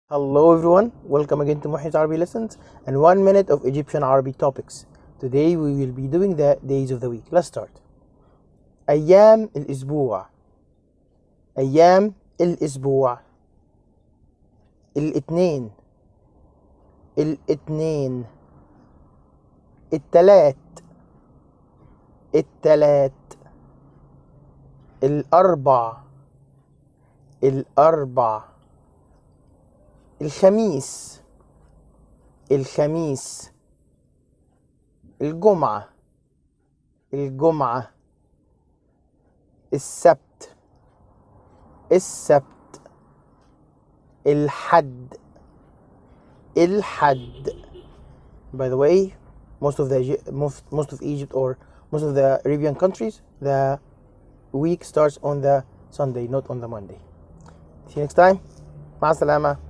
Hello everyone, welcome again to Muhyi's Arabic Lessons and 1 minute of Egyptian Arabic topics. Today we will be doing the days of the week. Let's start. ايام الاسبوع. ايام الاسبوع. الاثنين. الاثنين. التلات. التلات. الاربع. الاربع. الخميس. الخميس. الجمعة. الجمعة. السبت. السبت. الحد. الحد. By the way, most of Egypt or most of the Arabian countries, the week starts on the Sunday, not on the Monday. See you next time. مع السلامة.